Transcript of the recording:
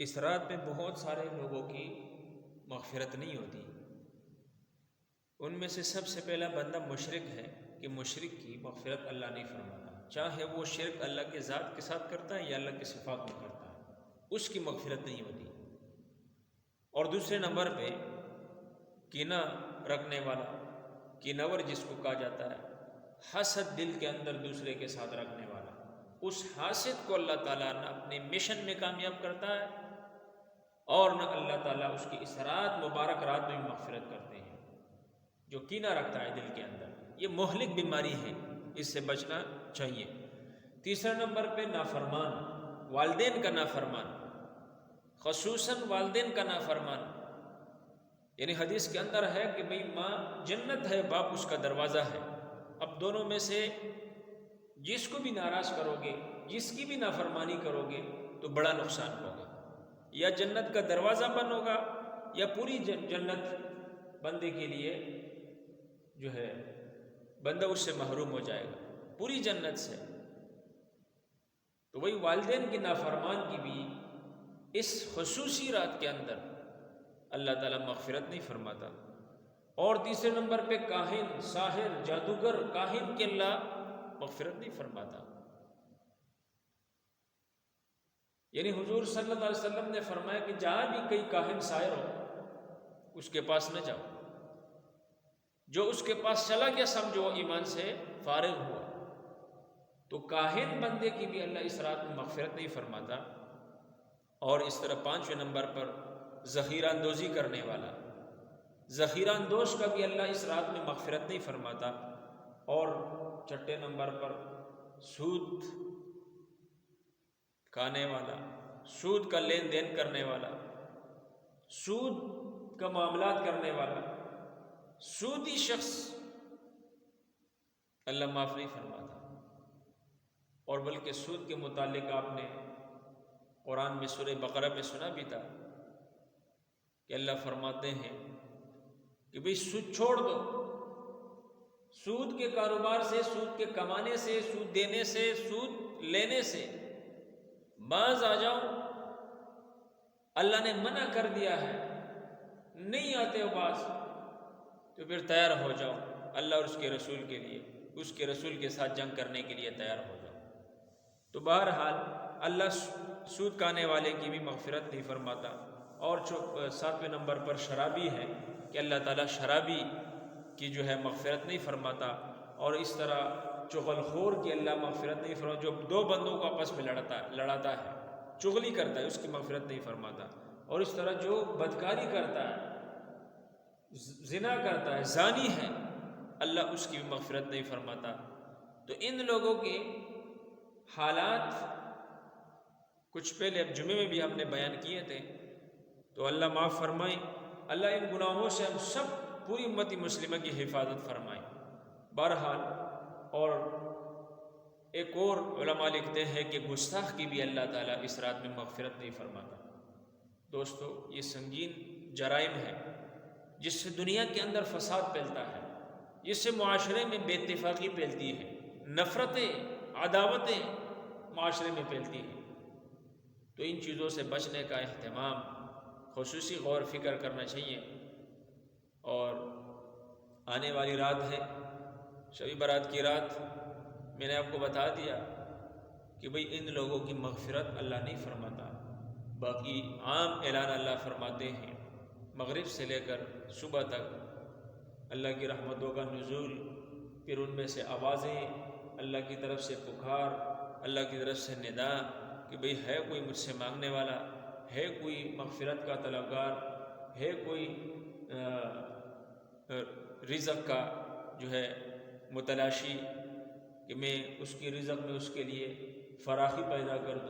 اس رات میں بہت سارے لوگوں کی مغفرت نہیں ہوتی۔ ان میں سے سب سے پہلا بندہ مشرک ہے کہ مشرک کی مغفرت اللہ نہیں فرماتا، چاہے وہ شرک اللہ کے ذات کے ساتھ کرتا ہے یا اللہ کے صفات میں کرتا ہے، اس کی مغفرت نہیں ہوتی۔ اور دوسرے نمبر پہ کینہ رکھنے والا، کینور جس کو کہا جاتا ہے، حسد دل کے اندر دوسرے کے ساتھ رکھنے والا، اس حاسد کو اللہ تعالیٰ نہ اپنے مشن میں کامیاب کرتا ہے اور نہ اللہ تعالیٰ اس کی اس رات مبارک رات میں بھی مغفرت کرتے ہیں۔ جو کینہ رکھتا ہے دل کے اندر، یہ مہلک بیماری ہے، اس سے بچنا چاہیے۔ تیسرا نمبر پہ نافرمان، والدین کا نافرمان، خصوصاً والدین کا نافرمان، یعنی حدیث کے اندر ہے کہ بھئی ماں جنت ہے، باپ اس کا دروازہ ہے۔ اب دونوں میں سے جس کو بھی ناراض کرو گے، جس کی بھی نافرمانی کرو گے تو بڑا نقصان ہوگا، یا جنت کا دروازہ بند ہوگا یا پوری جنت بندے کے لیے جو ہے بندہ اس سے محروم ہو جائے گا، پوری جنت سے۔ تو وہی والدین کی نافرمان کی بھی اس خصوصی رات کے اندر اللہ تعالیٰ مغفرت نہیں فرماتا۔ اور تیسرے نمبر پہ کاہن، ساحر، جادوگر، کاہن کے اللہ مغفرت نہیں فرماتا۔ یعنی حضور صلی اللہ علیہ وسلم نے فرمایا کہ جہاں بھی کوئی کاہن ساحر ہو اس کے پاس نہ جاؤ، جو اس کے پاس چلا گیا سمجھو ایمان سے فارغ ہوا۔ تو کاہن بندے کی بھی اللہ اس رات میں مغفرت نہیں فرماتا۔ اور اس طرح پانچویں نمبر پر ذخیرہ اندوزی کرنے والا، ذخیرہ اندوز کا بھی اللہ اس رات میں مغفرت نہیں فرماتا۔ اور چھٹے نمبر پر سود کھانے والا، سود کا لین دین کرنے والا، سود کا معاملات کرنے والا، سودی شخص اللہ معاف نہیں فرماتا۔ اور بلکہ سود کے متعلق آپ نے قرآن میں سورہ بقرہ میں سنا بھی تھا کہ اللہ فرماتے ہیں کہ بھئی سود چھوڑ دو، سود کے کاروبار سے، سود کے کمانے سے، سود دینے سے، سود لینے سے باز آ جاؤ۔ اللہ نے منع کر دیا ہے، نہیں آتے ہو باز تو پھر تیار ہو جاؤ اللہ اور اس کے رسول کے لیے، اس کے رسول کے ساتھ جنگ کرنے کے لیے تیار ہو جاؤ۔ تو بہرحال اللہ سود کھانے والے کی بھی مغفرت نہیں فرماتا۔ اور ساتویں نمبر پر شرابی ہے کہ اللہ تعالیٰ شرابی کی جو ہے مغفرت نہیں فرماتا۔ اور اس طرح چغل خور کی اللہ مغفرت نہیں فرماتا، جو دو بندوں کو آپس میں لڑاتا ہے، چغلی کرتا ہے، اس کی مغفرت نہیں فرماتا۔ اور اس طرح جو بدکاری کرتا ہے، زنا کرتا ہے، زانی ہے، اللہ اس کی بھی مغفرت نہیں فرماتا۔ تو ان لوگوں کے حالات کچھ پہلے اب جمعے میں بھی ہم نے بیان کیے تھے، تو اللہ معاف فرمائے، اللہ ان گناہوں سے ہم سب پوری امت مسلمہ کی حفاظت فرمائے۔ بہرحال اور ایک اور علماء لکھتے ہیں کہ گستاخ کی بھی اللہ تعالیٰ اس رات میں مغفرت نہیں فرماتا۔ دوستو یہ سنگین جرائم ہے جس سے دنیا کے اندر فساد پھیلتا ہے، جس سے معاشرے میں بے اتفاقی پھیلتی ہے، نفرتیں، عداوتیں معاشرے میں پھیلتی ہیں۔ تو ان چیزوں سے بچنے کا اہتمام، خصوصی غور فکر کرنا چاہیے۔ اور آنے والی رات ہے شب برات کی رات، میں نے آپ کو بتا دیا کہ بھئی ان لوگوں کی مغفرت اللہ نہیں فرماتا۔ باقی عام اعلان اللہ فرماتے ہیں، مغرب سے لے کر صبح تک اللہ کی رحمتوں کا نزول، پھر ان میں سے آوازیں، اللہ کی طرف سے پکار، اللہ کی طرف سے ندا کہ بھئی ہے کوئی مجھ سے مانگنے والا، ہے کوئی مغفرت کا طلبگار، ہے کوئی رزق کا جو ہے متلاشی کہ میں اس کی رزق میں اس کے لیے فراخی پیدا کر دوں۔